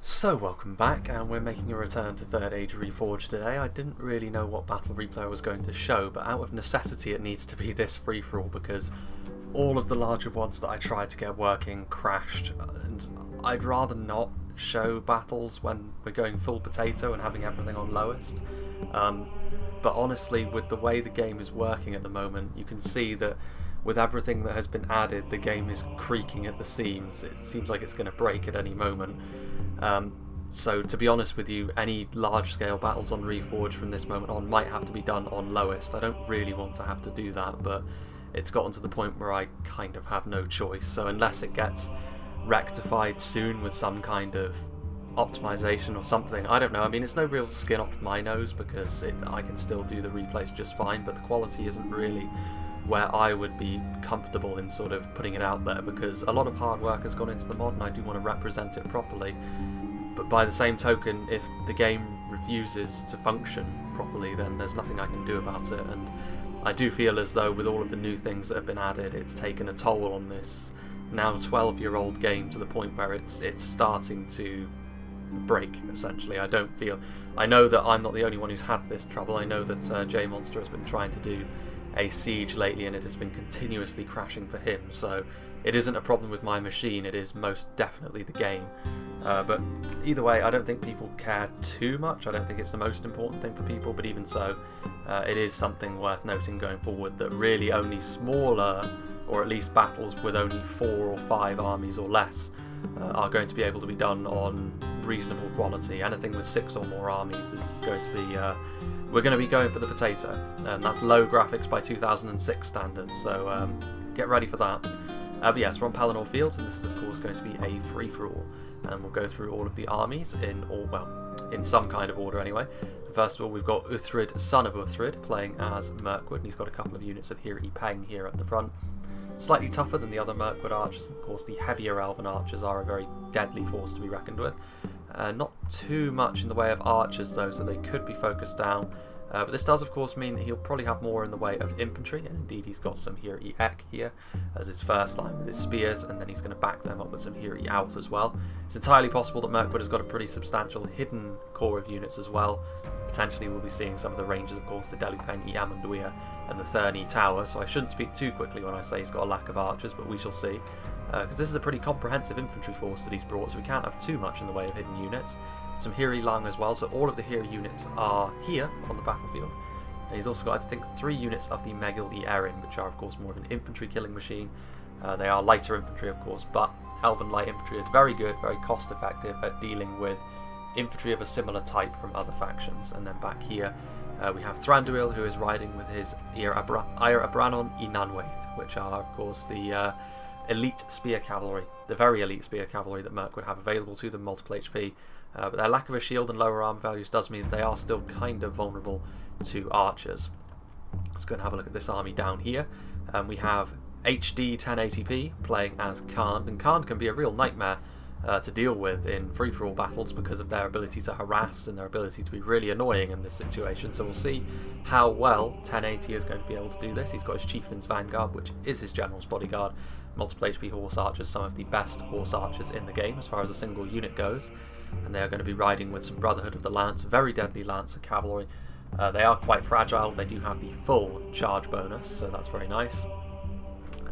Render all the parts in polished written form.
So welcome back, and we're making a return to Third Age Reforged today. I didn't really know what Battle Replay was going to show, but out of necessity it needs to be this free-for-all because all of the larger ones that I tried to get working crashed, and I'd rather not show battles when we're going full potato and having everything on lowest. But honestly, with the way the game is working at the moment, you can see that with everything that has been added, the game is creaking at the seams. It seems like it's going to break at any moment. So to be honest with you, any large-scale battles on Reforged from this moment on might have to be done on lowest. I don't really want to have to do that, but it's gotten to the point where I kind of have no choice. So unless it gets rectified soon with some kind of optimization or something, I don't know. I mean, it's no real skin off my nose because I can still do the replays just fine, but the quality isn't really where I would be comfortable in sort of putting it out there, because a lot of hard work has gone into the mod and I do want to represent it properly. But by the same token, if the game refuses to function properly, then there's nothing I can do about it. And I do feel as though with all of the new things that have been added, it's taken a toll on this now 12-year-old game to the point where it's starting to break, essentially. I know that I'm not the only one who's had this trouble. I know that J Monster has been trying to do a siege lately and it has been continuously crashing for him, so it isn't a problem with my machine, it is most definitely the game. But either way, I don't think people care too much. I don't think it's the most important thing for people, but even so, it is something worth noting going forward that really only smaller, or at least battles with only 4 or 5 armies or less, are going to be able to be done on reasonable quality. Anything with 6 or more armies is going to be we're going to be going for the potato, and that's low graphics by 2006 standards, so get ready for that. But yes, we're on Pelennor Fields, and this is of course going to be a free-for-all, and we'll go through all of the armies in some kind of order anyway. First of all, we've got Uthrid, son of Uthrid, playing as Mirkwood, and he's got a couple of units of Hiri Peng here at the front. Slightly tougher than the other Mirkwood archers, and of course the heavier elven archers are a very deadly force to be reckoned with. Not too much in the way of archers though, so they could be focused down. But this does of course mean that he'll probably have more in the way of infantry, and indeed he's got some Hiri Ek here as his first line with his spears, and then he's going to back them up with some Hiri Out as well. It's entirely possible that Mirkwood has got a pretty substantial hidden core of units as well. Potentially we'll be seeing some of the rangers, of course, the Delupeng, Yamunduia and the Thurny Tower, so I shouldn't speak too quickly when I say he's got a lack of archers, but we shall see. Because this is a pretty comprehensive infantry force that he's brought, so we can't have too much in the way of hidden units. Some Hiri Lang as well, so all of the Hiri units are here on the battlefield. And he's also got, I think, 3 units of the Megil E Erin, which are of course more of an infantry killing machine. They are lighter infantry of course, but Elven light infantry is very good, very cost effective at dealing with infantry of a similar type from other factions. And then back here we have Thranduil, who is riding with his Ir Abranon E Nanwaith, which are of course the elite spear cavalry, the very elite spear cavalry that Merc would have available to them, multiple HP, but their lack of a shield and lower armor values does mean they are still kind of vulnerable to archers. Let's go and have a look at this army down here. We have HD 1080p playing as Khand, and Khand can be a real nightmare to deal with in free-for-all battles because of their ability to harass and their ability to be really annoying in this situation. So we'll see how well 1080 is going to be able to do this. He's got his Chieftain's Vanguard, which is his General's Bodyguard, multiple HP horse archers, some of the best horse archers in the game as far as a single unit goes, and they are going to be riding with some Brotherhood of the Lance, very deadly Lancer cavalry. They are quite fragile, they do have the full charge bonus, so that's very nice.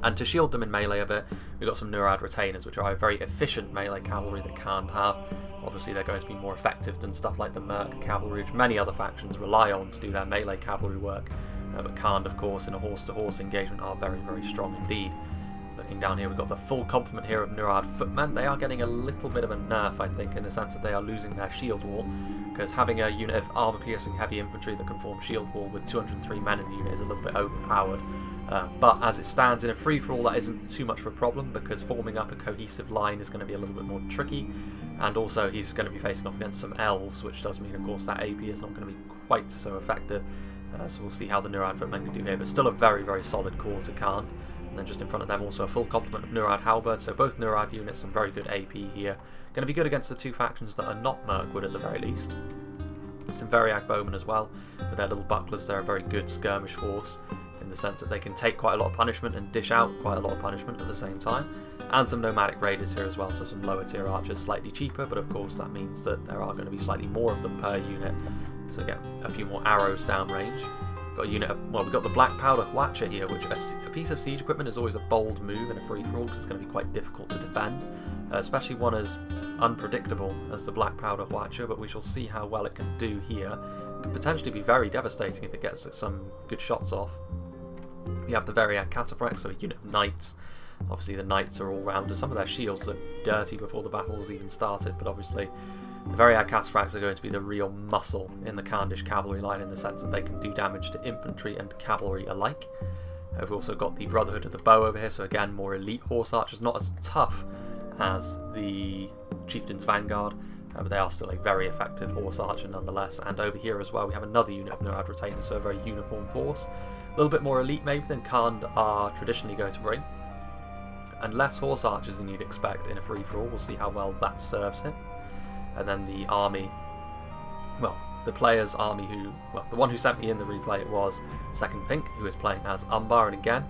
And to shield them in melee a bit, we've got some Nurad Retainers, which are a very efficient melee cavalry that Khand have. Obviously they're going to be more effective than stuff like the Merc cavalry, which many other factions rely on to do their melee cavalry work. But Khand, of course, in a horse-to-horse engagement are very, very strong indeed. Looking down here, we've got the full complement here of Nurad Footmen. They are getting a little bit of a nerf, I think, in the sense that they are losing their shield wall, because having a unit of armor-piercing heavy infantry that can form shield wall with 203 men in the unit is a little bit overpowered. But as it stands in a free-for-all, that isn't too much of a problem, because forming up a cohesive line is going to be a little bit more tricky, and also he's going to be facing off against some elves, which does mean, of course, that AP is not going to be quite so effective. So we'll see how the Nurad Footmen can do here, but still a very, very solid core to Khand. And then just in front of them also a full complement of Nurad Halberd, so both Nurad units, some very good AP here. Going to be good against the 2 factions that are not Mirkwood at the very least. Some Variag Bowmen as well, with their little bucklers. They're a very good skirmish force. in the sense that they can take quite a lot of punishment and dish out quite a lot of punishment at the same time. And some nomadic raiders here as well, so some lower tier archers, slightly cheaper, but of course that means that there are going to be slightly more of them per unit, so get a few more arrows downrange. Got a unit of, well, we've got the Black Powder Hwacha here, which a piece of siege equipment is always a bold move in a free-for-all because it's going to be quite difficult to defend, especially one as unpredictable as the Black Powder Hwacha, but we shall see how well it can do here. It could potentially be very devastating if it gets some good shots off. We have the Variag Cataphracts, so a unit of knights. Obviously the knights are all rounders. Some of their shields look dirty before the battle's even started, but obviously the Variag Cataphracts are going to be the real muscle in the Khandish cavalry line, in the sense that they can do damage to infantry and cavalry alike. We've also got the Brotherhood of the Bow over here, so again more elite horse archers, not as tough as the Chieftain's Vanguard, but they are still a very effective horse archer nonetheless. And over here as well we have another unit of Nurad retainers, so a very uniform force. A little bit more elite maybe than Khand are traditionally going to bring, and less horse archers than you'd expect in a free-for-all. We'll see how well that serves him. And then the army, well, the player's army the one who sent me in the replay was Second Pink, who is playing as Umbar, and again,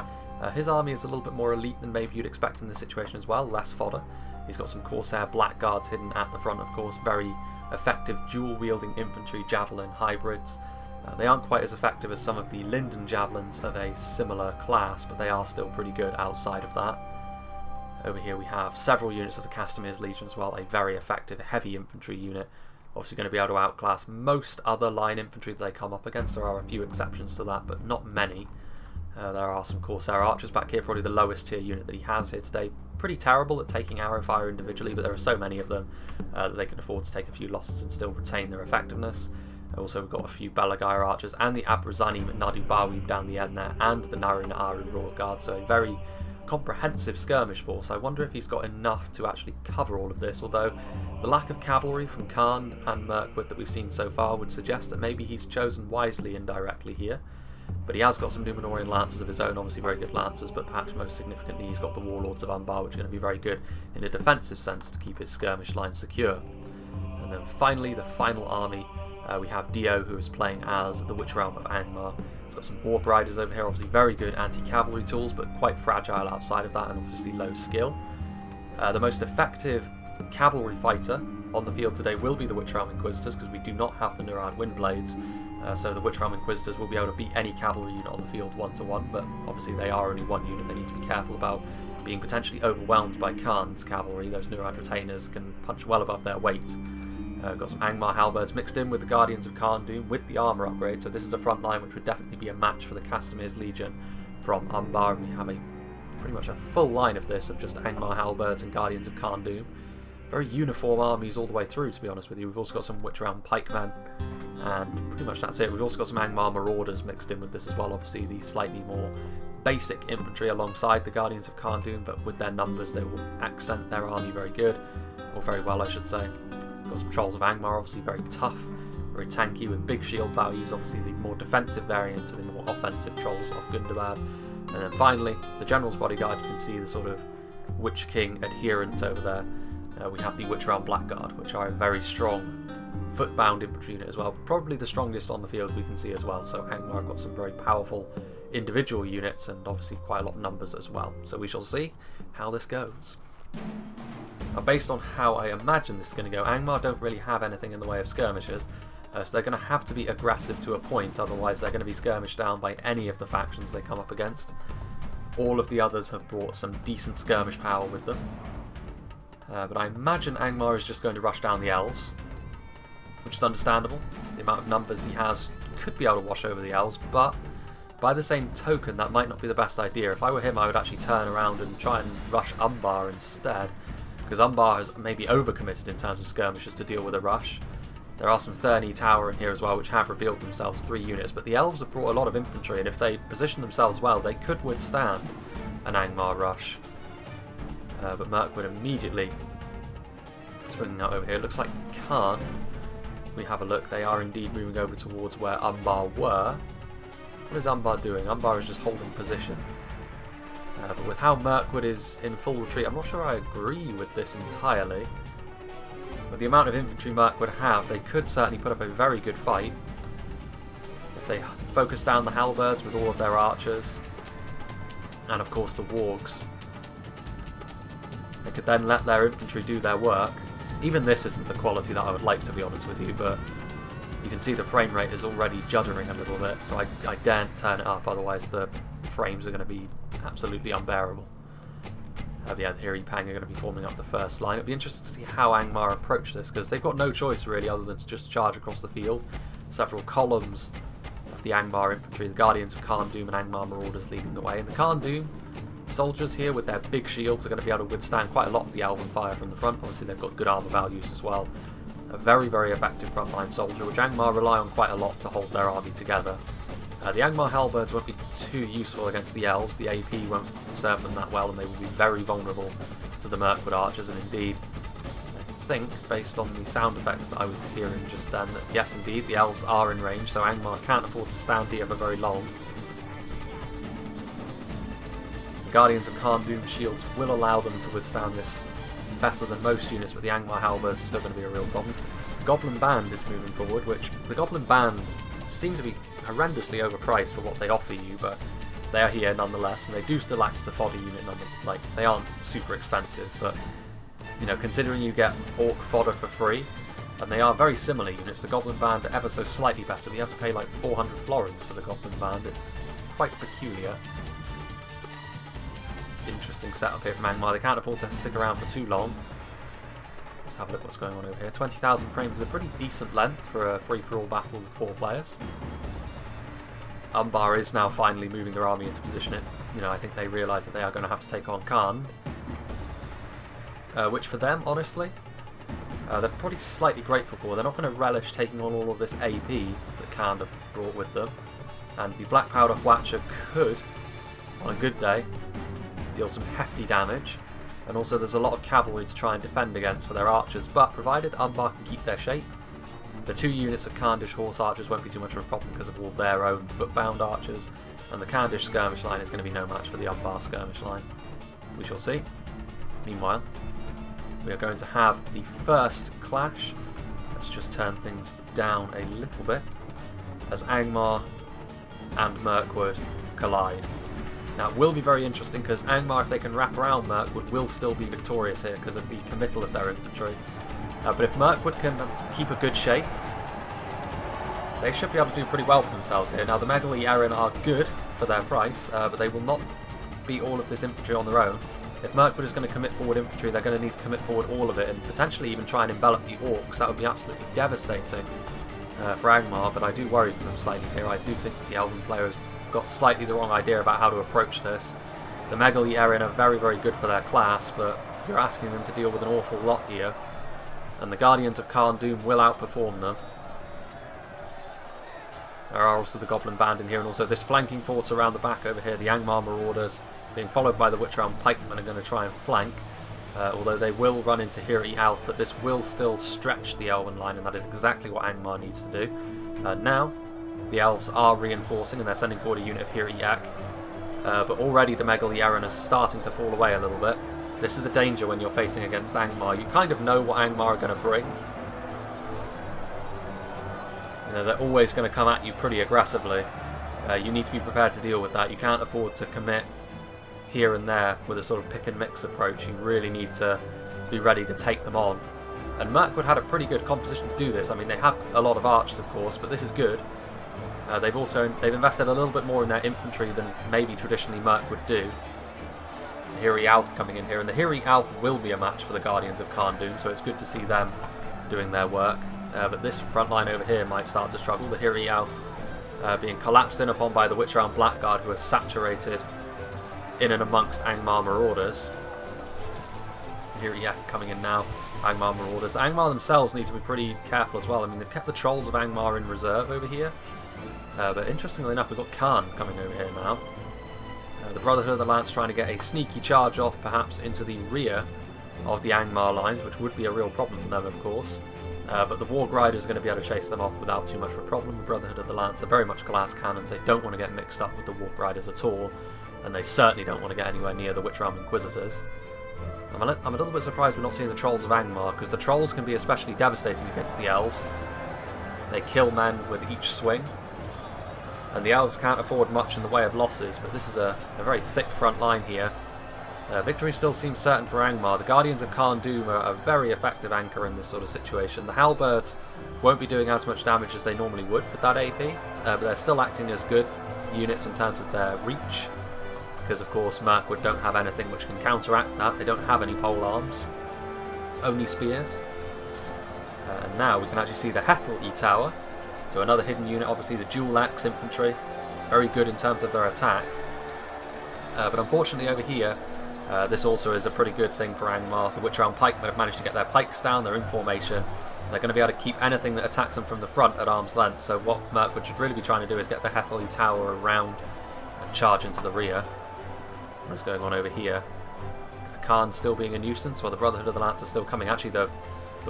his army is a little bit more elite than maybe you'd expect in this situation as well, less fodder. He's got some Corsair Blackguards hidden at the front, of course, very effective dual-wielding infantry javelin hybrids. They aren't quite as effective as some of the Linden javelins of a similar class, but they are still pretty good outside of that. Over here we have several units of the Castamir's Legion as well, a very effective heavy infantry unit. Obviously going to be able to outclass most other line infantry that they come up against. There are a few exceptions to that, but not many. There are some Corsair archers back here, probably the lowest tier unit that he has here today. Pretty terrible at taking arrow fire individually, but there are so many of them that they can afford to take a few losses and still retain their effectiveness. Also we've got a few Belagair archers and the Abrazanim Nadu Bawib down the end there, and the Naru Naaru Royal Guard, so a very comprehensive skirmish force. I wonder if he's got enough to actually cover all of this, although the lack of cavalry from Khand and Mirkwood that we've seen so far would suggest that maybe he's chosen wisely indirectly here. But he has got some Númenórean Lancers of his own, obviously very good Lancers, but perhaps most significantly he's got the Warlords of Umbar, which are going to be very good in a defensive sense to keep his skirmish line secure. And then finally, the final army, we have Dio, who is playing as the Witch Realm of Angmar. He's got some Hawk Riders over here, obviously very good anti-cavalry tools, but quite fragile outside of that, and obviously low skill. The most effective cavalry fighter on the field today will be the Witch Realm Inquisitors, because we do not have the Nurad Windblades, so the Witch Realm Inquisitors will be able to beat any cavalry unit on the field 1-to-1, but obviously they are only one unit. They need to be careful about being potentially overwhelmed by Khan's cavalry. Those Nurad retainers can punch well above their weight. Got some Angmar halberds mixed in with the Guardians of Khandoom with the armour upgrade, so this is a front line which would definitely be a match for the Castamir's Legion from Umbar, and we have pretty much a full line of this, of just Angmar halberds and Guardians of Khandoom. Very uniform armies all the way through, to be honest with you. We've also got some Witch Realm pikemen, and pretty much that's it. We've also got some Angmar marauders mixed in with this as well, obviously the slightly more basic infantry alongside the Guardians of Khandoom, but with their numbers they will accent their army very good, or very well I should say. Got some Trolls of Angmar, obviously very tough, very tanky with big shield values, obviously the more defensive variant to the more offensive Trolls of Gundabad. And then finally, the General's Bodyguard. You can see the sort of Witch King adherent over there. We have the Witch Realm Blackguard, which are a very strong foot-bound infantry unit as well, probably the strongest on the field we can see as well. So Angmar have got some very powerful individual units and obviously quite a lot of numbers as well. So we shall see how this goes. Now, based on how I imagine this is going to go, Angmar don't really have anything in the way of skirmishers, so they're going to have to be aggressive to a point, otherwise they're going to be skirmished down by any of the factions they come up against. All of the others have brought some decent skirmish power with them, but I imagine Angmar is just going to rush down the elves, which is understandable. The amount of numbers he has could be able to wash over the elves, but by the same token that might not be the best idea. If I were him, I would actually turn around and try and rush Umbar instead, because Umbar has maybe overcommitted in terms of skirmishers to deal with a rush. There are some Thurny Tower in here as well, which have revealed themselves 3 units, but the elves have brought a lot of infantry, and if they position themselves well, they could withstand an Angmar rush. But Mirkwood immediately swinging out over here. It looks like Khan. We have a look. They are indeed moving over towards where Umbar were. What is Umbar doing? Umbar is just holding position. But with how Mirkwood is in full retreat, I'm not sure I agree with this entirely. With the amount of infantry Mirkwood have, they could certainly put up a very good fight. if they focus down the halberds with all of their archers, and of course the wargs, they could then let their infantry do their work. Even this isn't the quality that I would like, to be honest with you, but you can see the frame rate is already juddering a little bit, so I daren't turn it up, otherwise the frames are going to be absolutely unbearable. Yeah, the Hiri Pang are going to be forming up the first line. It'll be interesting to see how Angmar approach this, because they've got no choice really other than to just charge across the field. Several columns of the Angmar infantry, the Guardians of Khan Doom and Angmar Marauders leading the way. And the Khan Doom soldiers here with their big shields are going to be able to withstand quite a lot of the Elven fire from the front. Obviously they've got good armor values as well. A very, very effective frontline soldier, which Angmar rely on quite a lot to hold their army together. The Angmar halberds won't be too useful against the elves. The AP won't serve them that well, and they will be very vulnerable to the Mirkwood archers. And indeed, I think, based on the sound effects that I was hearing just then, that yes, indeed, the elves are in range, so Angmar can't afford to stand here for very long. The Guardians of Khan Doom shields will allow them to withstand this better than most units, but the Angmar halberds are still going to be a real problem. The Goblin Band is moving forward, which the Goblin Band seem to be horrendously overpriced for what they offer you, but they are here nonetheless, and they do still act as a fodder unit. Like, they aren't super expensive, but you know, considering you get orc fodder for free, and they are very similar units. The Goblin Band are ever so slightly better, but you have to pay like 400 florins for the Goblin Band. It's quite peculiar. Interesting setup here from Angmar. They can't afford to stick around for too long. Let's have a look what's going on over here. 20,000 frames is a pretty decent length for a free-for-all battle with 4 players. Umbar is now finally moving their army into position. I think they realise that they are going to have to take on Khan. Which for them, honestly, they're probably slightly grateful for. They're not going to relish taking on all of this AP that Khan have brought with them. And the Black Powder Hwacha could, on a good day, deal some hefty damage. And also there's a lot of cavalry to try and defend against for their archers, but provided Umbar can keep their shape, the 2 units of Khandish horse archers won't be too much of a problem because of all their own foot-bound archers, and the Khandish skirmish line is going to be no match for the Umbar skirmish line. We shall see. Meanwhile, we are going to have the first clash. Let's just turn things down a little bit as Angmar and Mirkwood collide. Now it will be very interesting because Angmar, if they can wrap around Mirkwood, will still be victorious here because of the committal of their infantry. But if Mirkwood can keep a good shape, they should be able to do pretty well for themselves here. Now the Megali Erin are good for their price, but they will not beat all of this infantry on their own. If Mirkwood is going to commit forward infantry, they're going to need to commit forward all of it and potentially even try and envelop the orcs. That would be absolutely devastating for Angmar, but I do worry for them slightly here. I do think that the Elven players got slightly the wrong idea about how to approach this. The Megali Erin are very, very good for their class, but you're asking them to deal with an awful lot here, and the Guardians of Khan Doom will outperform them. There are also the Goblin Band in here, and also this flanking force around the back over here, the Angmar Marauders, being followed by the Witchround Pikemen, are going to try and flank, although they will run into Hiri Alf, but this will still stretch the Elven line, and that is exactly what Angmar needs to do. Now, the elves are reinforcing and they're sending forward a unit of Hiri Yak, but already the Megali Erin is starting to fall away a little bit. This is the danger when you're facing against Angmar. You kind of know what Angmar are going to bring. They're always going to come at you pretty aggressively. You need to be prepared to deal with that. You can't afford to commit here and there with a sort of pick and mix approach. You really need to be ready to take them on. And Mirkwood had a pretty good composition to do this. I mean, they have a lot of archers, of course, but this is good. They've invested a little bit more in their infantry than maybe traditionally Mirkwood do. Hiri Alf coming in here, and the Hiri Alf will be a match for the Guardians of Khan Doom, so it's good to see them doing their work. But this front line over here might start to struggle. The Hiri Alf being collapsed in upon by the Witchround Blackguard, who are saturated in and amongst Angmar Marauders. Hiri Yak coming in now. Angmar Marauders. Angmar themselves need to be pretty careful as well. I mean, they've kept the Trolls of Angmar in reserve over here. But interestingly enough, we've got Khan coming over here now. The Brotherhood of the Lance trying to get a sneaky charge off, perhaps into the rear of the Angmar lines, which would be a real problem for them, of course. But the Warg Riders are going to be able to chase them off without too much of a problem. The Brotherhood of the Lance are very much glass cannons. They don't want to get mixed up with the Warg Riders at all, and they certainly don't want to get anywhere near the Witchround Inquisitors. I'm a little bit surprised we're not seeing the Trolls of Angmar, because the Trolls can be especially devastating against the Elves. They kill men with each swing. and the elves can't afford much in the way of losses, but this is a very thick front line here. Victory still seems certain for Angmar. The Guardians of Khan Dûm are a very effective anchor in this sort of situation. The Halberds won't be doing as much damage as they normally would with that AP, but they're still acting as good units in terms of their reach, because of course Mirkwood don't have anything which can counteract that. They don't have any pole arms, only spears. And now we can actually see the Hethel E-Tower, so another hidden unit, obviously the Dual Axe Infantry, very good in terms of their attack. But unfortunately over here, this also is a pretty good thing for Angmar. The Witch-Realm Pikemen have managed to get their pikes down, they're in formation. They're going to be able to keep anything that attacks them from the front at arm's length, so what Mirkwood should really be trying to do is get the Hethel Tower around and charge into the rear. What's going on over here? Khan still being a nuisance, while the Brotherhood of the Lance are still coming. Actually, the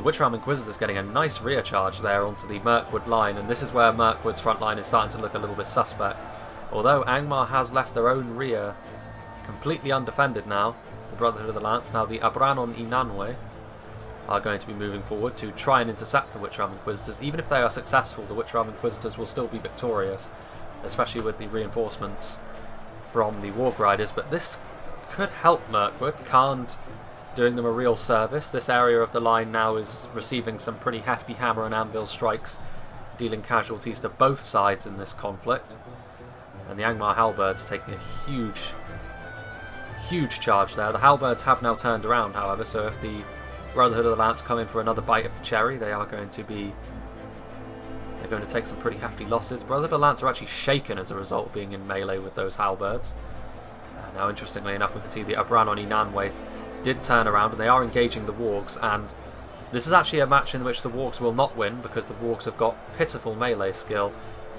Witch-Realm Inquisitors getting a nice rear charge there onto the Mirkwood line, and this is where Mirkwood's front line is starting to look a little bit suspect. Although Angmar has left their own rear completely undefended now, the Brotherhood of the Lance, now the Abranon Inanwaith are going to be moving forward to try and intercept the Witch-Realm Inquisitors. Even if they are successful, the Witch-Realm Inquisitors will still be victorious, especially with the reinforcements from the Warg Riders, but this could help Mirkwood. Khan doing them a real service. This area of the line now is receiving some pretty hefty hammer and anvil strikes, dealing casualties to both sides in this conflict. And the Angmar Halberds taking a huge charge there. The Halberds have now turned around, however, so if the Brotherhood of the Lance come in for another bite of the cherry, they're going to take some pretty hefty losses. Brotherhood of the Lance are actually shaken as a result of being in melee with those Halberds. Now, interestingly enough, we can see the Abranon Inanwaith did turn around, and they are engaging the Wargs, and this is actually a match in which the Wargs will not win, because the Wargs have got pitiful melee skill,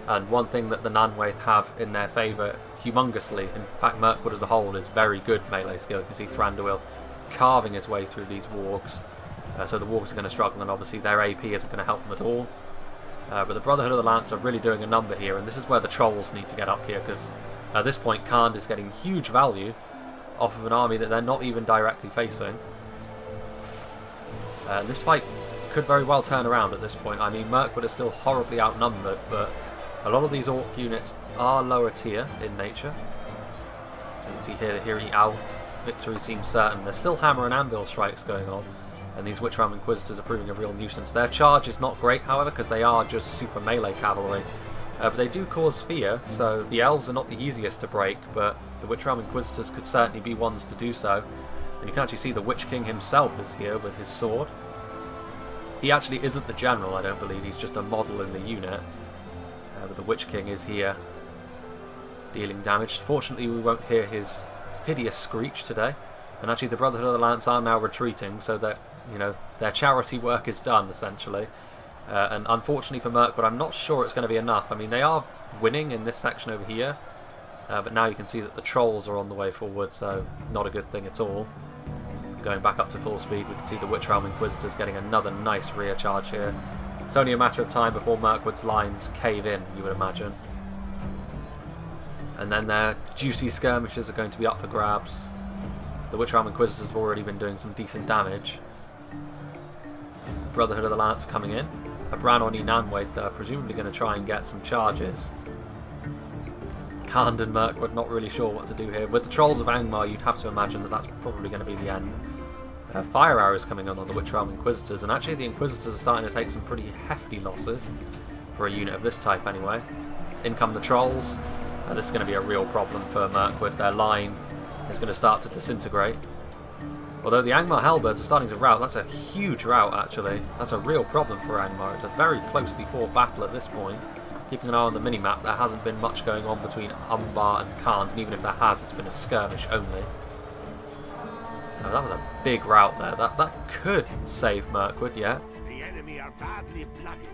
and one thing that the Nanwaith have in their favour humongously, in fact Mirkwood as a whole, is very good melee skill. You can see Thranduil carving his way through these Wargs, so the Wargs are going to struggle, and obviously their AP isn't going to help them at all. But the Brotherhood of the Lance are really doing a number here, and this is where the Trolls need to get up here, because at this point Khan is getting huge value off of an army that they're not even directly facing. This fight could very well turn around at this point. I mean, Mirkwood is still horribly outnumbered, but a lot of these Orc units are lower tier in nature. So you can see here the Hiri Alth victory seems certain. There's still hammer and anvil strikes going on, and these Witch-Realm Inquisitors are proving a real nuisance. Their charge is not great, however, because they are just super melee cavalry. But they do cause fear, so the elves are not the easiest to break, but the Witch-Realm Inquisitors could certainly be ones to do so. And you can actually see the Witch King himself is here with his sword. He actually isn't the general, I don't believe, he's just a model in the unit. But the Witch King is here dealing damage. Fortunately, we won't hear his hideous screech today. And actually the Brotherhood of the Lance are now retreating, so that, you know, their charity work is done, essentially. And unfortunately for Mirkwood, I'm not sure it's going to be enough. I mean, they are winning in this section over here, but now you can see that the Trolls are on the way forward, so not a good thing at all. Going back up to full speed, we can see the Witch-Realm Inquisitors getting another nice rear charge here. It's only a matter of time before Mirkwood's lines cave in, you would imagine. And then their juicy skirmishes are going to be up for grabs. The Witch-Realm Inquisitors have already been doing some decent damage. Brotherhood of the Lance coming in. Abranon Inanwaith are presumably going to try and get some charges. Khan and Mirkwood not really sure what to do here. With the Trolls of Angmar, you'd have to imagine that that's probably going to be the end. Fire arrows coming on the Witch-Realm Inquisitors, and actually the Inquisitors are starting to take some pretty hefty losses for a unit of this type anyway. In come the Trolls. This is going to be a real problem for Mirkwood. Their line is going to start to disintegrate. Although the Angmar Halberds are starting to rout. That's a huge rout, actually. That's a real problem for Angmar. It's a very closely fought battle at this point. Keeping an eye on the minimap, there hasn't been much going on between Umbar and Khan, and even if there has, it's been a skirmish only. Now, that was a big rout there. That could save Mirkwood, yeah. The enemy are badly blooded.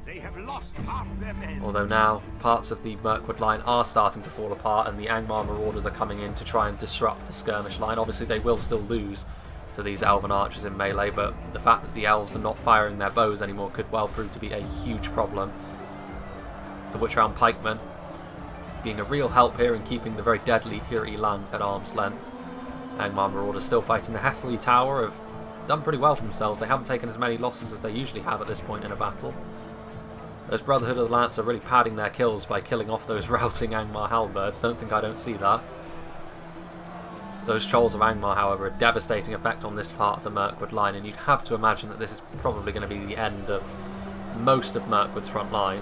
They have lost half their men. Although now parts of the Mirkwood line are starting to fall apart, and the Angmar Marauders are coming in to try and disrupt the skirmish line. Obviously they will still lose to these Elven archers in melee, but the fact that the elves are not firing their bows anymore could well prove to be a huge problem. The Witch-Realm Pikemen being a real help here in keeping the very deadly Hiri Lang at arm's length. Angmar Marauders still fighting the Hethel Tower, have done pretty well for themselves. They haven't taken as many losses as they usually have at this point in a battle. Those Brotherhood of the Lance are really padding their kills by killing off those routing Angmar halberds. Don't think I don't see that. Those Trolls of Angmar, however, a devastating effect on this part of the Mirkwood line, and you'd have to imagine that this is probably going to be the end of most of Mirkwood's front line.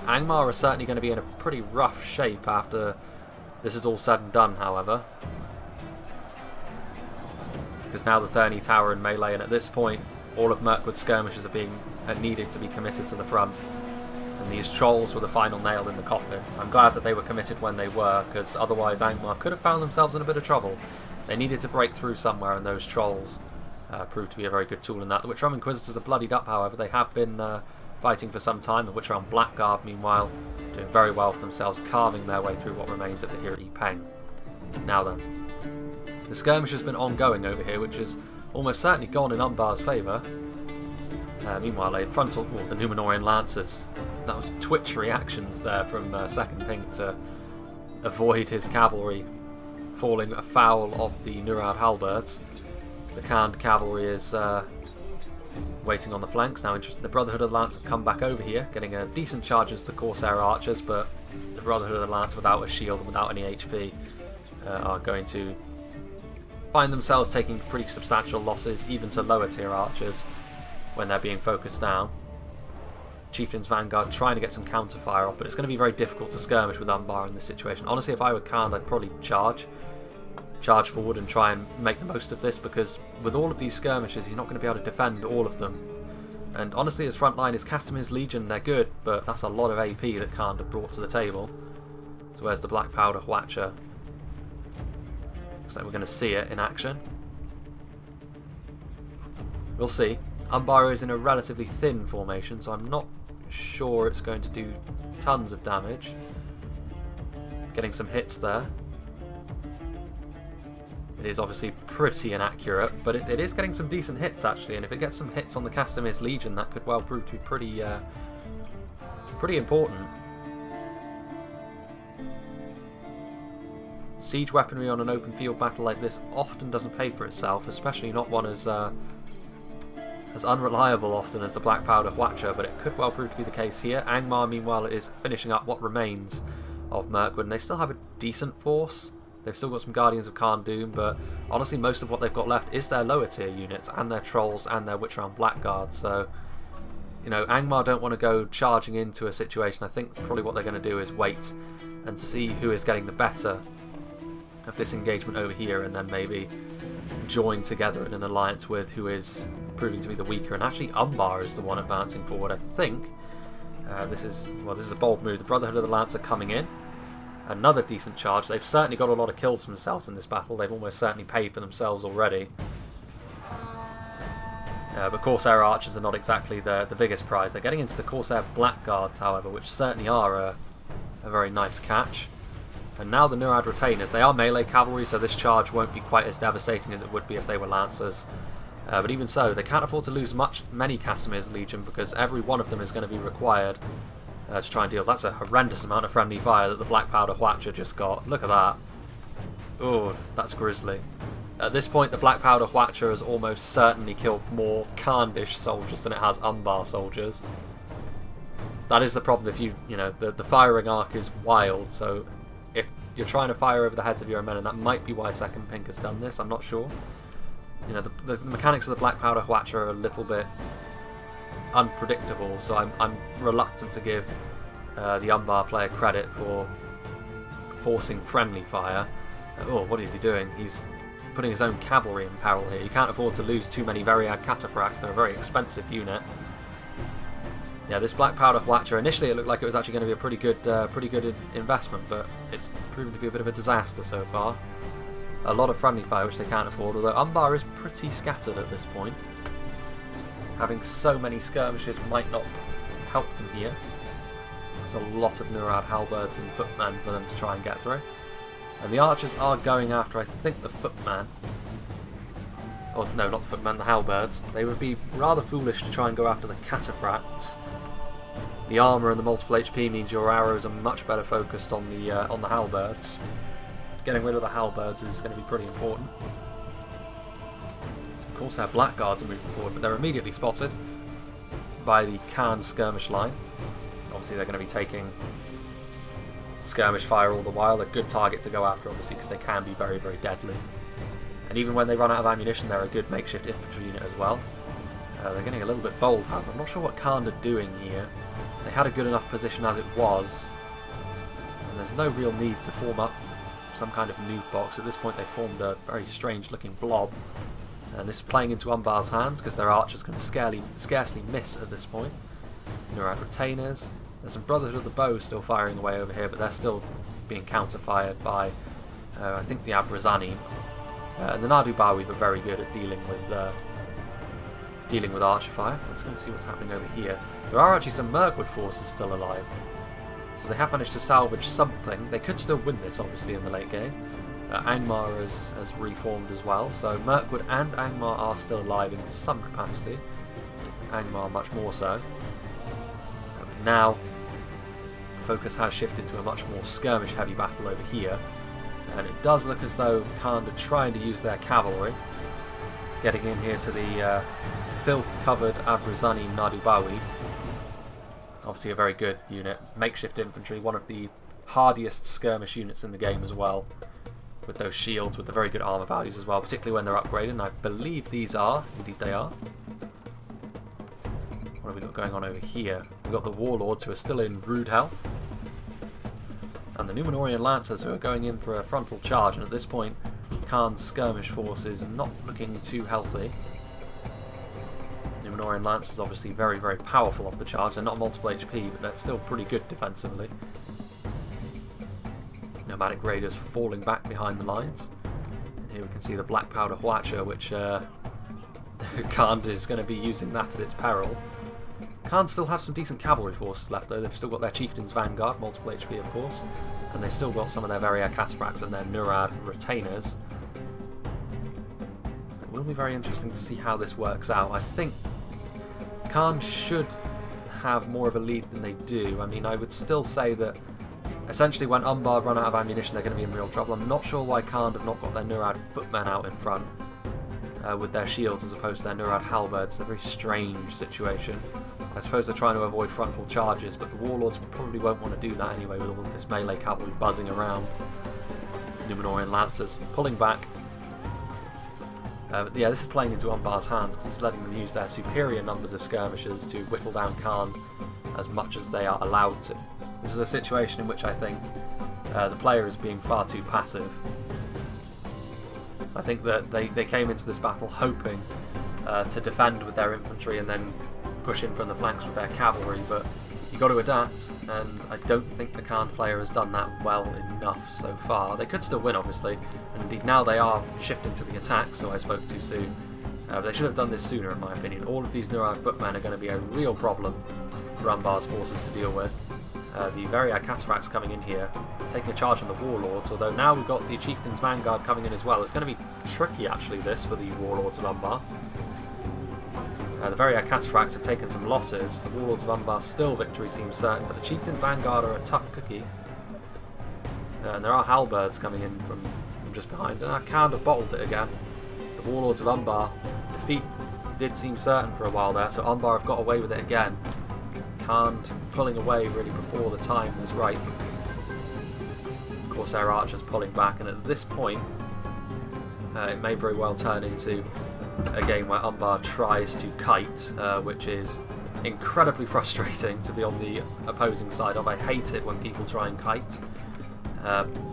Angmar are certainly going to be in a pretty rough shape after this is all said and done, however. Because now the Thurney Tower in melee, and at this point all of Mirkwood's skirmishes are needing to be committed to the front. And these Trolls were the final nail in the coffin. I'm glad that they were committed when they were, because otherwise Angmar could have found themselves in a bit of trouble. They needed to break through somewhere, and those Trolls proved to be a very good tool in that. The Witchram Inquisitors are bloodied up, however. They have been fighting for some time. The Witchram Blackguard, meanwhile, doing very well for themselves, carving their way through what remains of the Hira Peng. Now then, the skirmish has been ongoing over here, which has almost certainly gone in Umbar's favour. Meanwhile, a frontal, well, the Númenórean Lancers, that was twitch reactions there from Second Pink to avoid his cavalry falling afoul of the Nurad halberds. The Khand cavalry is waiting on the flanks. Now the Brotherhood of the Lance have come back over here, getting a decent charges to the Corsair archers, but the Brotherhood of the Lance without a shield and without any HP are going to find themselves taking pretty substantial losses, even to lower tier archers, when they're being focused down. Chieftain's Vanguard trying to get some counter fire off, but it's going to be very difficult to skirmish with Umbar in this situation. Honestly, if I were Khand, I'd probably charge forward and try and make the most of this, because with all of these skirmishes he's not going to be able to defend all of them. And honestly, his front line is Castamir's Legion. They're good, but that's a lot of AP that Khand have brought to the table. So where's the Black Powder Hwacha? Looks like we're going to see it in action. We'll see. Umbar is in a relatively thin formation, so I'm not sure it's going to do tons of damage. Getting some hits there. It is obviously pretty inaccurate, but it is getting some decent hits actually, and if it gets some hits on the Castamir's Legion, that could well prove to be pretty important. Siege weaponry on an open field battle like this often doesn't pay for itself, especially not one as unreliable often as the Black Powder Hwacha, but it could well prove to be the case here. Angmar, meanwhile, is finishing up what remains of Mirkwood, and they still have a decent force. They've still got some Guardians of Khan Doom, but honestly most of what they've got left is their lower tier units and their Trolls and their Witchram Blackguard. So, you know, Angmar don't want to go charging into a situation. I think probably what they're going to do is wait and see who is getting the better of this engagement over here, and then maybe join together in an alliance with who is proving to be the weaker. And actually Umbar is the one advancing forward, I think. This is a bold move. The Brotherhood of the Lance are coming in. Another decent charge. They've certainly got a lot of kills for themselves in this battle. They've almost certainly paid for themselves already. But Corsair archers are not exactly the biggest prize. They're getting into the Corsair Blackguards, however, which certainly are a very nice catch. And now the Nurad Retainers. They are melee cavalry, so this charge won't be quite as devastating as it would be if they were Lancers. But even so, they can't afford to lose many Castamir's Legion, because every one of them is going to be required to try and deal. That's a horrendous amount of friendly fire that the Black Powder Hwacha just got. Look at that. Oh, that's grisly. At this point, the Black Powder Hwacha has almost certainly killed more Khandish soldiers than it has Umbar soldiers. That is the problem if you know, the firing arc is wild, so if you're trying to fire over the heads of your own men, and that might be why Second Pink has done this, I'm not sure. You know, the mechanics of the Black Powder Hwacha are a little bit unpredictable, so I'm reluctant to give the Umbar player credit for forcing friendly fire. Oh, what is he doing? He's putting his own cavalry in peril here. You can't afford to lose too many Variag Cataphracts. They're a very expensive unit. Yeah, this Black Powder Hwacha, initially it looked like it was actually going to be a pretty good investment, but it's proven to be a bit of a disaster so far. A lot of friendly fire, which they can't afford, although Umbar is pretty scattered at this point. Having so many skirmishes might not help them here. There's a lot of Nurad halberds and footmen for them to try and get through. And the archers are going after, I think, the footman. Or no, not the footmen, the halberds. They would be rather foolish to try and go after the cataphracts. The armour and the multiple HP means your arrows are much better focused on the halberds. Getting rid of the halberds is going to be pretty important. So of course our Blackguards are moving forward, but they're immediately spotted by the Khan skirmish line. Obviously they're going to be taking skirmish fire all the while. A good target to go after, obviously, because they can be very, very deadly. And even when they run out of ammunition, they're a good makeshift infantry unit as well. They're getting a little bit bold, however. I'm not sure what Khan are doing here. They had a good enough position as it was, and there's no real need to form up some kind of nuke box. At this point they formed a very strange looking blob, and this is playing into Umbar's hands because their archers can scarcely miss at this point. Murad retainers. There's some Brotherhood of the Bow still firing away over here, but they're still being counter-fired by, I think, the Abrazani. And the Nadu Bawi were very good at dealing with archer fire. Let's go and see what's happening over here. There are actually some Mirkwood forces still alive, so they have managed to salvage something. They could still win this, obviously, in the late game. Angmar has reformed as well, so Mirkwood and Angmar are still alive in some capacity. Angmar much more so. But now, focus has shifted to a much more skirmish-heavy battle over here, and it does look as though Khan are trying to use their cavalry, getting in here to the filth-covered Abrazani Nadu Bawi. Obviously a very good unit. Makeshift infantry, one of the hardiest skirmish units in the game as well, with those shields, with the very good armour values as well, particularly when they're upgraded, and I believe these are. Indeed they are. What have we got going on over here? We've got the Warlords, who are still in rude health, and the Numenorian Lancers, who are going in for a frontal charge, and at this point Khan's skirmish force is not looking too healthy. Numenorian Lancers obviously very, very powerful off the charge. They're not multiple HP, but they're still pretty good defensively. Nomadic Raiders falling back behind the lines. And here we can see the Black Powder Huacha, which Khan is going to be using that at its peril. Khan still have some decent cavalry forces left, though. They've still got their Chieftain's Vanguard, multiple HP of course, and they've still got some of their Veria Cataphracts and their Nurad retainers. It will be very interesting to see how this works out. I think Khan should have more of a lead than they do. I mean, I would still say that essentially when Umbar run out of ammunition, they're going to be in real trouble. I'm not sure why Khan have not got their Nurad footmen out in front with their shields as opposed to their Nurad halberds. It's a very strange situation. I suppose they're trying to avoid frontal charges, but the Warlords probably won't want to do that anyway with all of this melee cavalry buzzing around. Numenorian Lancers pulling back. But yeah, this is playing into Umbar's hands because it's letting them use their superior numbers of skirmishers to whittle down Khan as much as they are allowed to. This is a situation in which I think the player is being far too passive. I think that they came into this battle hoping to defend with their infantry and then push in from the flanks with their cavalry, but you've got to adapt, and I don't think the Khan player has done that well enough so far. They could still win, obviously, and indeed now they are shifting to the attack, so I spoke too soon. But they should have done this sooner, in my opinion. All of these Nurad footmen are going to be a real problem for Umbar's forces to deal with. The Veria Cataphracts coming in here, taking a charge on the Warlords, although now we've got the Chieftain's Vanguard coming in as well. It's going to be tricky, actually, this, for the Warlords of Umbar. The Veria Cataphracts have taken some losses. The Warlords of Umbar still victory seems certain, but the Chieftain's Vanguard are a tough cookie. And there are halberds coming in from just behind, and I kind of bottled it again. The Warlords of Umbar, defeat did seem certain for a while there, so Umbar have got away with it again. Khan pulling away really before the time was right. Corsair archers pulling back, and at this point it may very well turn into a game where Umbar tries to kite, which is incredibly frustrating to be on the opposing side of. I hate it when people try and kite,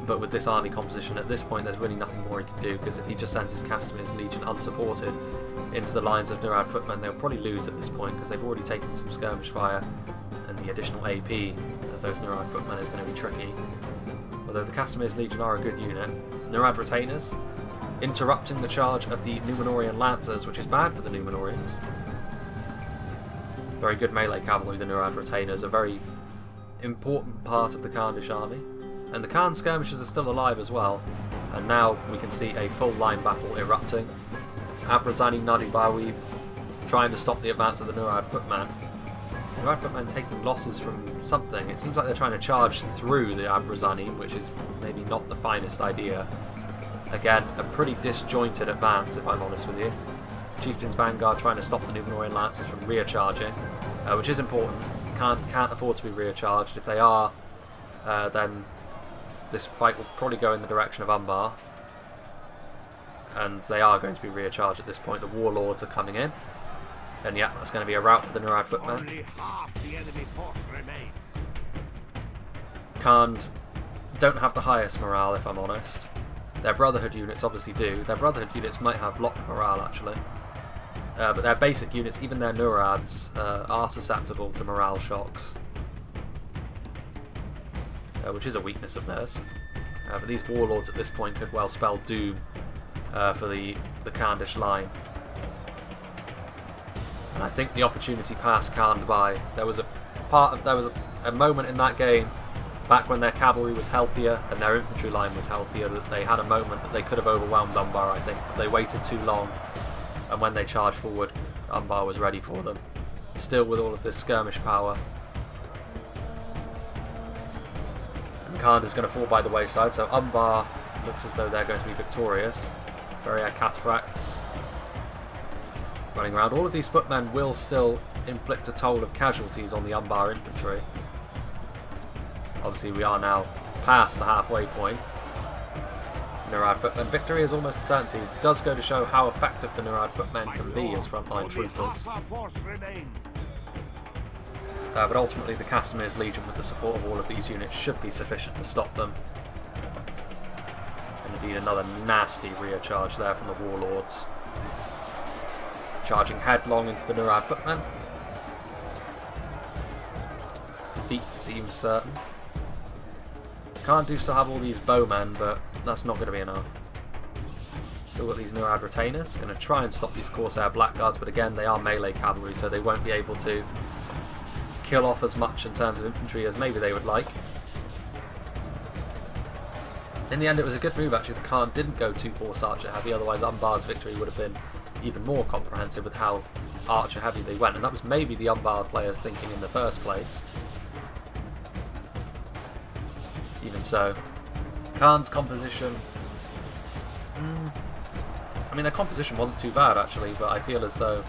but with this army composition at this point there's really nothing more he can do, because if he just sends his Castamir's Legion unsupported into the lines of Nurad footmen, they'll probably lose at this point because they've already taken some skirmish fire, and the additional AP of those Nurad footmen is going to be tricky. Although the Castamir's Legion are a good unit. Nurad retainers interrupting the charge of the Numenorian Lancers, which is bad for the Numenorians. Very good melee cavalry, the Nurad retainers, a very important part of the Khandish army. And the Khan skirmishers are still alive as well, and now we can see a full line battle erupting. Abrazani Nadu Bawi trying to stop the advance of the Nurad footman. The Nurad footman taking losses from something. It seems like they're trying to charge through the Abrazani, which is maybe not the finest idea. Again, a pretty disjointed advance, if I'm honest with you. Chieftain's Vanguard trying to stop the Numenorian Lancers from rear charging, which is important. can't afford to be recharged. If they are, then this fight will probably go in the direction of Umbar. And they are going to be recharged at this point. The Warlords are coming in. And yeah, that's going to be a rout for the Nurad footmen. Only half the enemy force remain. Khand don't have the highest morale, if I'm honest. Their Brotherhood units obviously do. Their Brotherhood units might have locked morale, actually. But their basic units, even their Nurads, are susceptible to morale shocks. Which is a weakness of theirs. But these Warlords at this point could well spell doom for the Khandish line. And I think the opportunity passed Khand by. There was a moment in that game, back when their cavalry was healthier and their infantry line was healthier, that they had a moment that they could have overwhelmed Umbar, I think, but they waited too long, and when they charged forward, Umbar was ready for them. Still with all of this skirmish power. And Khand is going to fall by the wayside, so Umbar looks as though they're going to be victorious. Very cataphracts running around. All of these footmen will still inflict a toll of casualties on the Umbar infantry. Obviously we are now past the halfway point. Nurad footmen victory is almost a certainty. It does go to show how effective the Nurad footmen can be as frontline troopers. But ultimately the Castamir's Legion, with the support of all of these units, should be sufficient to stop them. And indeed another nasty rear charge there from the Warlords. Charging headlong into the Nurad footmen. Defeat seems certain. Khand do still have all these bowmen, but that's not going to be enough. Still got these Nurad retainers. Going to try and stop these Corsair Blackguards, but again they are melee cavalry, so they won't be able to kill off as much in terms of infantry as maybe they would like. In the end it was a good move actually. The Khand didn't go too horse archer heavy, otherwise Umbar's victory would have been even more comprehensive with how archer heavy they went, and that was maybe the Umbar players thinking in the first place. Even so, Khan's composition, I mean their composition wasn't too bad actually, but I feel as though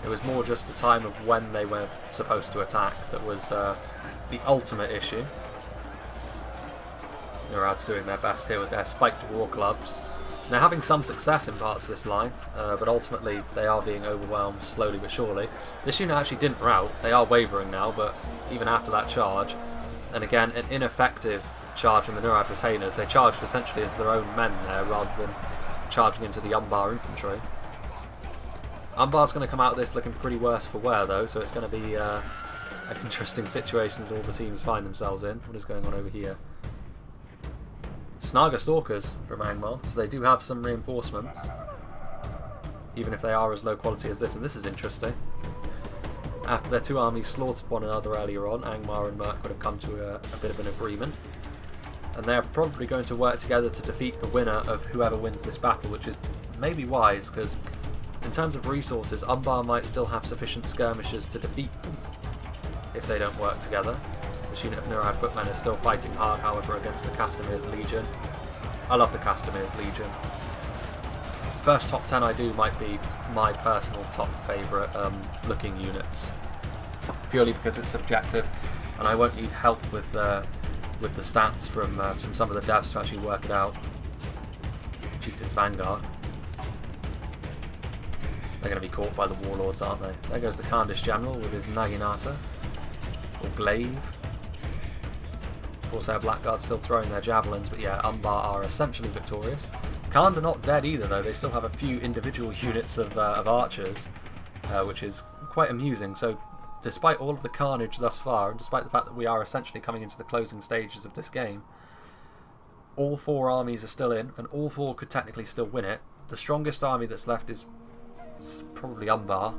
it was more just the time of when they were supposed to attack that was the ultimate issue. Nurad's doing their best here with their spiked war clubs. They're having some success in parts of this line, but ultimately they are being overwhelmed slowly but surely. This unit actually didn't rout. They are wavering now, but even after that charge, and again an ineffective charge from the Nurad retainers, they charged essentially as their own men there rather than charging into the Umbar infantry. Umbar's going to come out of this looking pretty worse for wear though, so it's going to be an interesting situation that all the teams find themselves in. What is going on over here? Snaga Stalkers from Angmar, so they do have some reinforcements, even if they are as low quality as this, and this is interesting. After their two armies slaughtered one another earlier on, Angmar and Merc would have come to a bit of an agreement, and they're probably going to work together to defeat the winner of whoever wins this battle, which is maybe wise, because in terms of resources, Umbar might still have sufficient skirmishers to defeat them if they don't work together. This unit of Nurad footmen is still fighting hard, however, against the Castamir's Legion. I love the Castamir's Legion. First top 10 I do might be my personal top favourite looking units, purely because it's subjective, and I won't need help with the stats from some of the devs to actually work it out. Chieftain's Vanguard. They're going to be caught by the Warlords, aren't they? There goes the Khandish General with his Naginata, or Glaive. Of course, our Blackguards still throwing their javelins, but yeah, Umbar are essentially victorious. Khand are not dead either, though. They still have a few individual units of archers, which is quite amusing. So, despite all of the carnage thus far, and despite the fact that we are essentially coming into the closing stages of this game, all four armies are still in, and all four could technically still win it. The strongest army that's left is probably Umbar.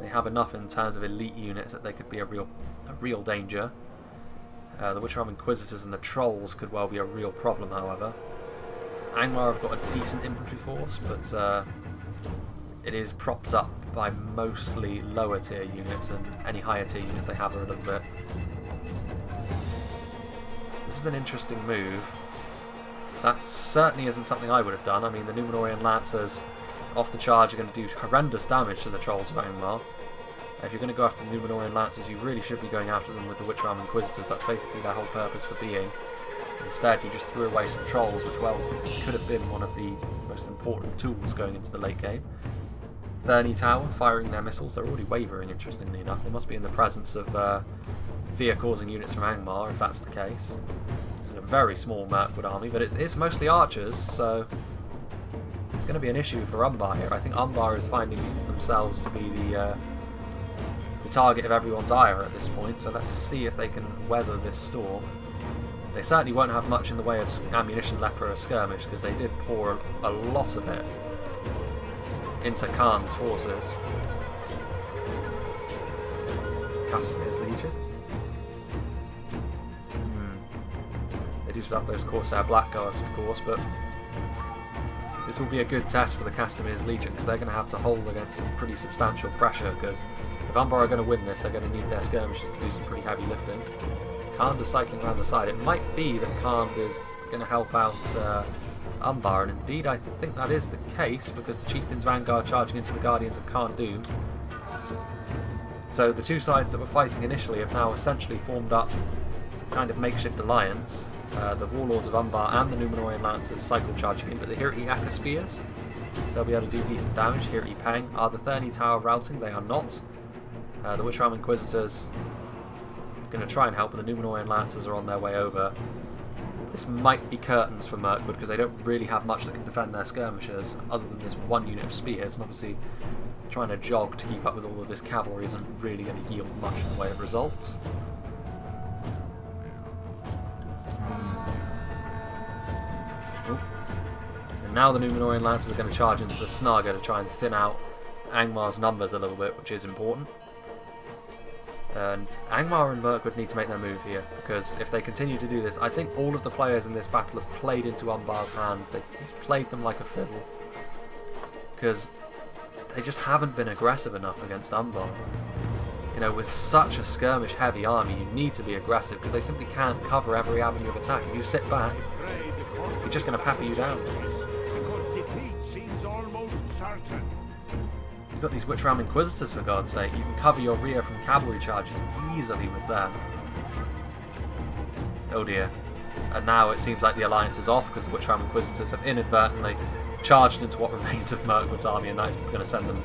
They have enough in terms of elite units that they could be a real danger. The Witcher-Arm Inquisitors and the Trolls could well be a real problem, however. Angmar have got a decent infantry force, but it is propped up by mostly lower tier units, and any higher tier units they have are a little bit. This is an interesting move. That certainly isn't something I would have done. I mean, the Numenorian Lancers off the charge are going to do horrendous damage to the Trolls of Angmar. If you're going to go after the Numenorean Lancers, you really should be going after them with the Witch Realm Inquisitors. That's basically their whole purpose for being. Instead, you just threw away some trolls, which, well, could have been one of the most important tools going into the late game. Therny Tower, firing their missiles. They're already wavering, interestingly enough. They must be in the presence of fear-causing units from Angmar, if that's the case. This is a very small Mirkwood army, but it's mostly archers, so it's going to be an issue for Umbar here. I think Umbar is finding themselves to be the target of everyone's ire at this point, so let's see if they can weather this storm. They certainly won't have much in the way of ammunition left for a skirmish, because they did pour a lot of it into Khan's forces. Casimir's Legion. They do still have those Corsair Blackguards, of course, but this will be a good test for the Castamir's Legion, because they're going to have to hold against some pretty substantial pressure, because if Umbar are going to win this, they're going to need their skirmishes to do some pretty heavy lifting. Khan is cycling around the side. It might be that Khan is going to help out Umbar, and indeed I think that is the case, because the Chieftain's Vanguard charging into the Guardians of Khan Doom. So the two sides that were fighting initially have now essentially formed up a kind of makeshift alliance. The Warlords of Umbar and the Numenorean Lancers cycle charging in, but the Hirti Akka Spears, so they'll be able to do decent damage. Hirti Peng. Are the Therny Tower routing? They are not. The Witch Realm Inquisitors going to try and help, but the Numenorean Lancers are on their way over. This might be curtains for Mirkwood, because they don't really have much that can defend their skirmishers, other than this one unit of spears, and obviously trying to jog to keep up with all of this cavalry isn't really going to yield much in the way of results. And now the Numenorean Lancers are going to charge into the Snaga to try and thin out Angmar's numbers a little bit, which is important. And Angmar and Mirkwood need to make their move here, because if they continue to do this, I think all of the players in this battle have played into Umbar's hands. He's played them like a fiddle, because they just haven't been aggressive enough against Umbar. You know, with such a skirmish-heavy army, you need to be aggressive, because they simply can't cover every avenue of attack. If you sit back, he's just going to pepper you down. Because defeat seems almost certain. You've got these Witch Realm Inquisitors, for God's sake. You can cover your rear from cavalry charges easily with them. Oh dear. And now it seems like the alliance is off, because the Witch Realm Inquisitors have inadvertently charged into what remains of Mirkwood's army, and that is going to send them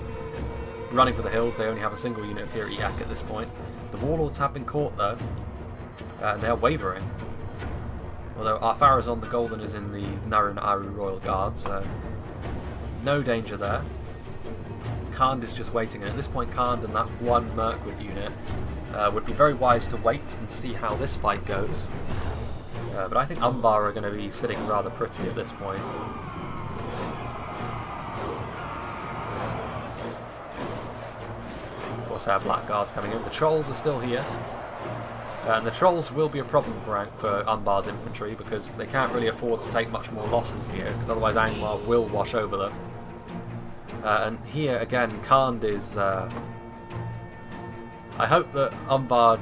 running for the hills. They only have a single unit of Hirti Akka at this point. The Warlords have been caught, though, and they are wavering. Although Ar-Pharazôn the Golden is in the Narun Aru Royal Guard, so no danger there. Khand is just waiting, and at this point Khand and that one Mirkwood unit would be very wise to wait and see how this fight goes. But I think Umbar are going to be sitting rather pretty at this point. Of course, our Blackguards coming in. The Trolls are still here. And the Trolls will be a problem for Umbar's infantry, because they can't really afford to take much more losses here, because otherwise Angmar will wash over them. And here again, Khand is. I hope that Umbar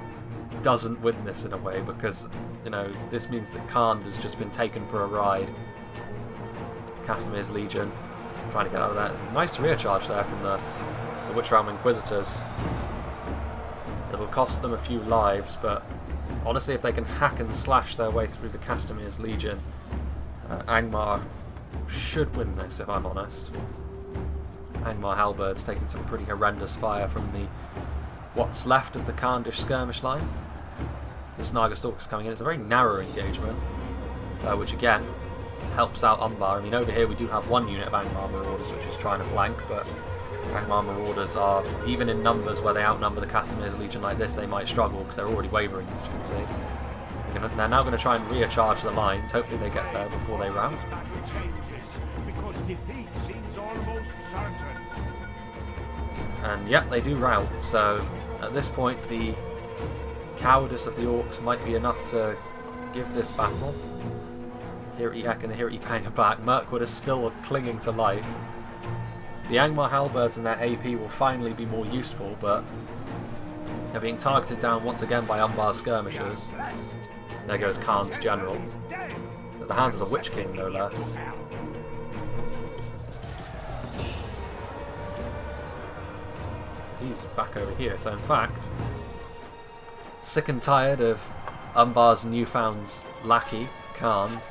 doesn't win this in a way, because you know this means that Khand has just been taken for a ride. Castamir's Legion trying to get out of that. Nice rear charge there from the Witch Realm Inquisitors. It'll cost them a few lives, but honestly, if they can hack and slash their way through the Castamir's Legion, Angmar should win this, if I'm honest. Angmar Halberds taking some pretty horrendous fire from the what's left of the Khandish skirmish line. The Snaga Stalkers coming in. It's a very narrow engagement, which again helps out Umbar. I mean, over here we do have one unit of Angmar Marauders which is trying to flank, but Angmar Marauders are, even in numbers where they outnumber the Castamir's Legion like this, they might struggle because they're already wavering, as you can see. They're now going to try and recharge the lines. Hopefully they get there before they rout. Because defeat seems almost certain. And yep, they do rout. So at this point, the cowardice of the Orcs might be enough to give this battle. Hirti Akka and Hirti Peng are back. Mirkwood is still clinging to life. The Angmar Halberds and their AP will finally be more useful, but they're being targeted down once again by Umbar's skirmishers. There goes Khan's general. At the hands of the Witch King, no less. he's back over here. So in fact, sick and tired of Umbar's newfound lackey, Khan,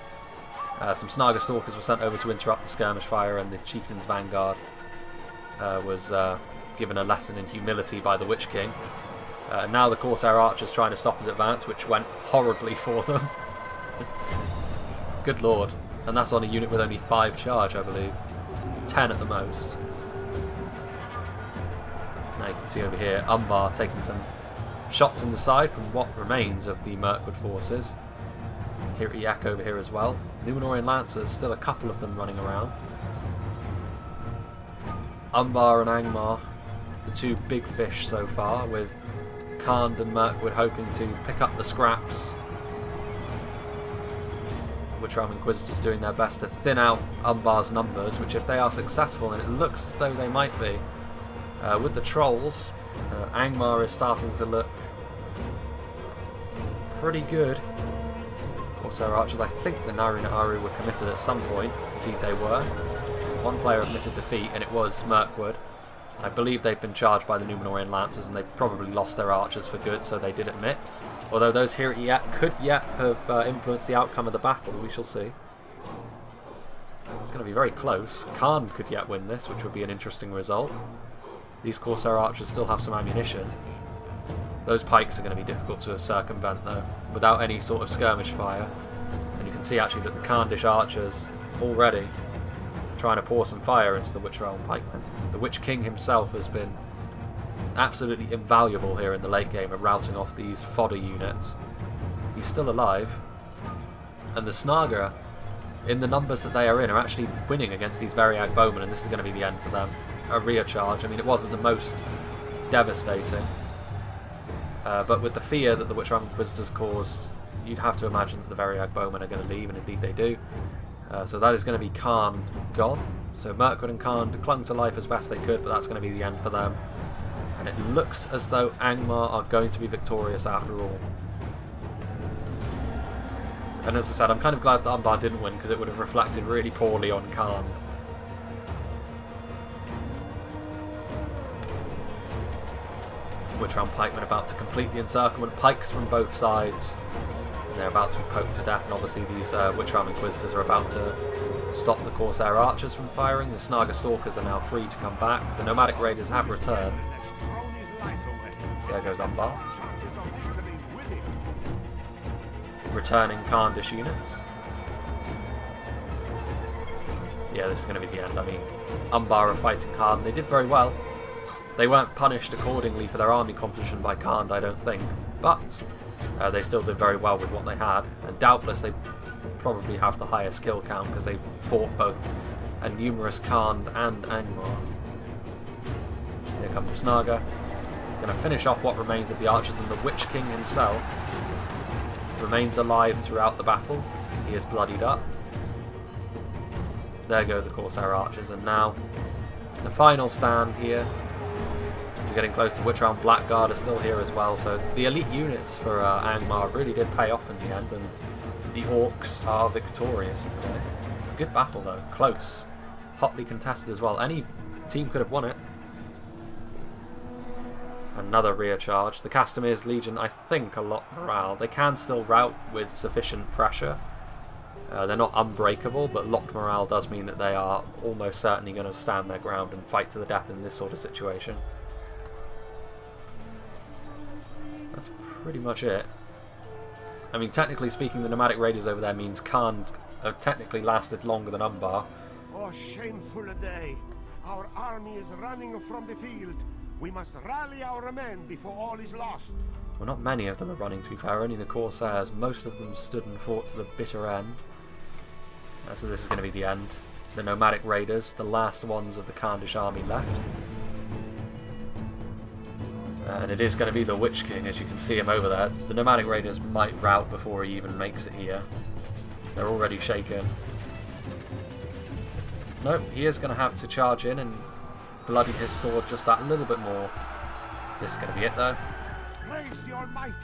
some Snaga Stalkers were sent over to interrupt the skirmish fire, and the Chieftain's Vanguard was given a lesson in humility by the Witch King. Now the Corsair Archers trying to stop his advance, which went horribly for them. Good lord. And that's on a unit with only 5 charge, I believe. 10 at the most. Now you can see over here, Umbar taking some shots in the side from what remains of the Mirkwood forces. Hirtiak over here as well. Númenorian Lancers, still a couple of them running around. Umbar and Angmar, the two big fish so far, with Khand and Mirkwood hoping to pick up the scraps. Witchram Inquisitors doing their best to thin out Umbar's numbers, which if they are successful, and it looks as though they might be, with the trolls, Angmar is starting to look pretty good. Corsair Archers, I think the Narina Aru were committed at some point. Indeed they were. One player admitted defeat, and it was Mirkwood. I believe they've been charged by the Númenorian Lancers, and they've probably lost their archers for good, so they did admit. Although those here could yet have influenced the outcome of the battle, we shall see. It's going to be very close. Khan could yet win this, which would be an interesting result. These Corsair Archers still have some ammunition. Those pikes are going to be difficult to circumvent, though, without any sort of skirmish fire. And you can see actually that the Khandish Archers already trying to pour some fire into the Witch Realm pikemen. The Witch King himself has been absolutely invaluable here in the late game at routing off these fodder units. He's still alive, and the Snaga, in the numbers that they are in, are actually winning against these Variag Bowmen, and this is going to be the end for them. A rear charge. I mean, it wasn't the most devastating, but with the fear that the Witchram Inquisitors caused, you'd have to imagine that the Variag Bowmen are going to leave, and indeed they do. So that is going to be Khan gone. So Mirkwood and Khan clung to life as best they could, but that's going to be the end for them. And it looks as though Angmar are going to be victorious after all. And as I said, I'm kind of glad that Umbar didn't win, because it would have reflected really poorly on Khan. Witchram pikemen about to complete the encirclement. Pikes from both sides. And they're about to be poked to death, and obviously these Witchram Inquisitors are about to stop the Corsair Archers from firing. The Snaga Stalkers are now free to come back. The Nomadic Raiders have returned. There goes Umbar. Returning Khandish units. Yeah, this is going to be the end. I mean, Umbar are fighting hard, and they did very well. They weren't punished accordingly for their army composition by Khand, I don't think, but they still did very well with what they had, and doubtless they probably have the higher skill count because they fought both a numerous Khand and Angmar. Here come the Snaga. Going to finish off what remains of the archers, and the Witch King himself remains alive throughout the battle. He is bloodied up. There go the Corsair Archers, and now the final stand here. We're getting close to Witchram Blackguard are still here as well, so the elite units for Angmar really did pay off in the end, and the Orcs are victorious today. Good battle though, close, hotly contested as well. Any team could have won it. Another rear charge. The Castamir's Legion, I think, are locked morale. They can still rout with sufficient pressure. They're not unbreakable, but locked morale does mean that they are almost certainly going to stand their ground and fight to the death in this sort of situation. That's pretty much it. I mean, technically speaking, the Nomadic Raiders over there means Khan have technically lasted longer than Umbar. Oh, shameful day. Our army is running from the field. We must rally our men before all is lost. Well, not many of them are running, to be fair. Only the Corsairs. Most of them stood and fought to the bitter end. So this is going to be the end. The Nomadic Raiders, the last ones of the Khandish army left. And it is going to be the Witch King, as you can see him over there. The Nomadic Raiders might rout before he even makes it here. They're already shaken. Nope, he is going to have to charge in and bloody his sword just that little bit more. This is going to be it though. Praise the Almighty.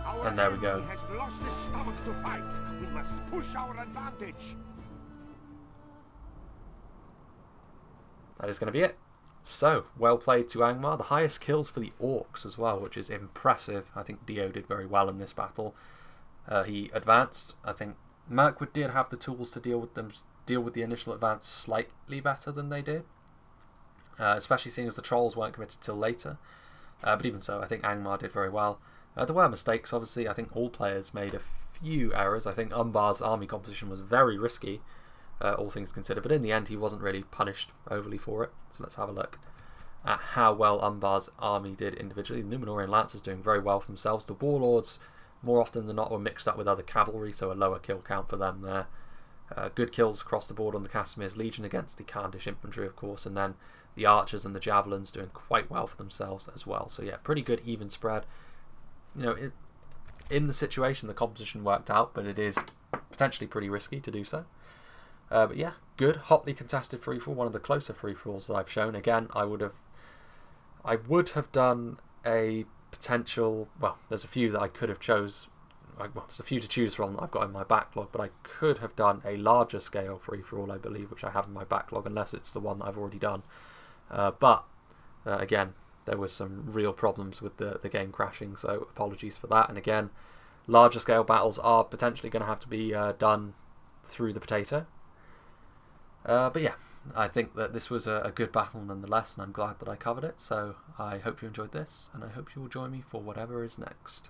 Our And there we go. enemy has lost his stomach to fight. We must push our advantage. That is going to be it. So, well played to Angmar. The highest kills for the Orcs as well, which is impressive. I think Dio did very well in this battle. He advanced. I think Mirkwood did have the tools to deal with the initial advance slightly better than they did. Especially seeing as the Trolls weren't committed till later. But even so, I think Angmar did very well. There were mistakes, obviously. I think all players made a few errors. I think Umbar's army composition was very risky, all things considered, but in the end he wasn't really punished overly for it. So let's have a look at how well Umbar's army did individually. The Númenórean Lancers doing very well for themselves. The Warlords, more often than not, were mixed up with other cavalry, so a lower kill count for them there. Good kills across the board on the Casimir's Legion against the Khandish infantry, of course, and then the Archers and the Javelins doing quite well for themselves as well. So yeah, pretty good even spread. You know, in the situation the composition worked out, but it is potentially pretty risky to do so. But yeah, good, hotly contested free-for-all, one of the closer free-for-alls that I've shown. Again, I would have done a potential, well, there's a few that I could have chose, well, there's a few to choose from that I've got in my backlog, but I could have done a larger scale free-for-all, I believe, which I have in my backlog, unless it's the one that I've already done. But again, there were some real problems with the game crashing, so apologies for that. And again, larger scale battles are potentially going to have to be done through the potato. But yeah, I think that this was a good battle nonetheless, and I'm glad that I covered it. So I hope you enjoyed this, and I hope you will join me for whatever is next.